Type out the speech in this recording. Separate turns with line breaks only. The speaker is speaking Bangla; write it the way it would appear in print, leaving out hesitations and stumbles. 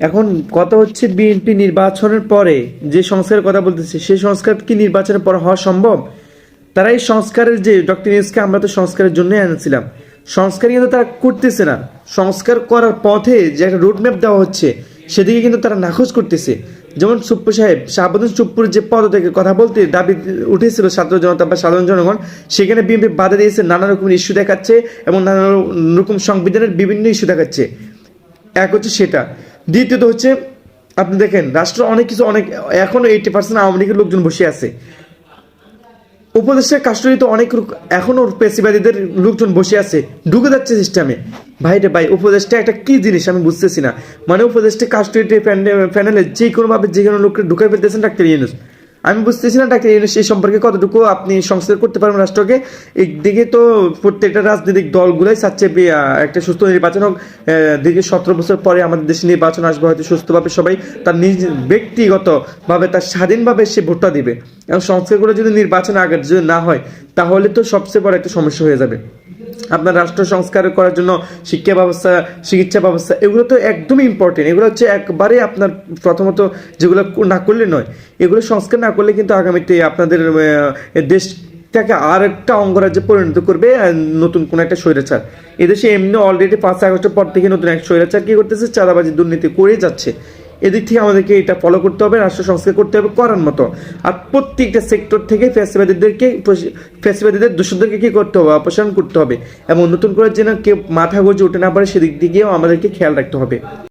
এখন কথা হচ্ছে বিএনপি নির্বাচনের পরে যে সংস্কারের কথা বলতেছে সেই সংস্কার কি নির্বাচনের পর হওয়া সম্ভব? তারা এই সংস্কারের যে ডক্টর ইউনূসকে আমরা তো সংস্কারের জন্যই আনছিলাম, সংস্কার কিন্তু তারা করতেছে না। সংস্কার করার পথে যে একটা রোডম্যাপ দেওয়া হচ্ছে সেদিকে কিন্তু তারা নাকচ করতেছে। যেমন চুপ্পু সাহেব শাহাবুদ্দিন চুপ্পুর যে পদত্যাগের কথা বলতে দাবি উঠেছিল ছাত্র জনতা বা সাধারণ জনগণ, সেখানে বিএনপি বাধা দিয়েছে, নানা রকমের ইস্যু দেখাচ্ছে এবং নানা রকম সংবিধানের বিভিন্ন ইস্যু দেখাচ্ছে। এক হচ্ছে সেটা। দ্বিতীয়ত হচ্ছে আপনি দেখেন রাষ্ট্র অনেক কিছু এখনো 80% আওয়ামী লীগের লোকজন বসে আছে। উপদেশের কাস্টডিতে অনেক এখনো পেশিবাদীদের লোকজন বসে আছে, ঢুকে যাচ্ছে সিস্টেমে। ভাই রে ভাই, উপদেশটা একটা কি জিনিস আমি বুঝতেছি না। মানে উপদেশটা কাস্টডিতে প্যানেলে যে কোনোভাবে যে কোনো লোককে ঢুকে ফেলতেছেন ডাক্তার ইউনূস। আমি বুঝতেছি না ডাক্তার ইউনূস সেই সম্পর্কে কতটুকু আপনি সংস্কার করতে পারবেন রাষ্ট্রকে। একদিকে তো প্রত্যেকটা রাজনৈতিক দলগুলোই চাচ্ছে একটা সুস্থ নির্বাচন হোক। দীর্ঘ 17 বছর পরে আমাদের দেশে নির্বাচন আসবে, হয়তো সুস্থভাবে সবাই তার নিজ ব্যক্তিগতভাবে তার স্বাধীনভাবে সে ভোটটা দিবে। এবং সংস্কারগুলো যদি নির্বাচন আগের যদি না হয় তাহলে তো সবচেয়ে বড় একটা সমস্যা হয়ে যাবে। আপনার রাষ্ট্র সংস্কার করার জন্য শিক্ষা ব্যবস্থা, চিকিৎসা ব্যবস্থা, এগুলো তো একদমই ইম্পর্টেন্ট। এগুলো হচ্ছে একবারে আপনার প্রথমত যেগুলো না করলে নয়, এগুলো সংস্কার না করলে কিন্তু আগামীতে আপনাদের দেশটাকে আর একটা অঙ্গরাজ্যে পরিণত করবে নতুন কোনো একটা স্বৈরাচার। এদেশে এমনি অলরেডি 5 আগস্টের পর থেকে নতুন এক স্বৈরাচার কি করতেছে, চাঁদাবাজি দুর্নীতি করে যাচ্ছে। এদিক থেকে আমাদেরকে এটা ফলো করতে হবে, রাষ্ট্র সংস্কার করতে হবে করার মতো। আর প্রত্যেকটা সেক্টর থেকে ফ্যাসিবাদীদের দোষদেরকে কি করতে হবে, অপসারণ করতে হবে এবং নতুন করে যেন কেউ মাথা গজে উঠে না পারে সেদিক দিকেও আমাদেরকে খেয়াল রাখতে হবে।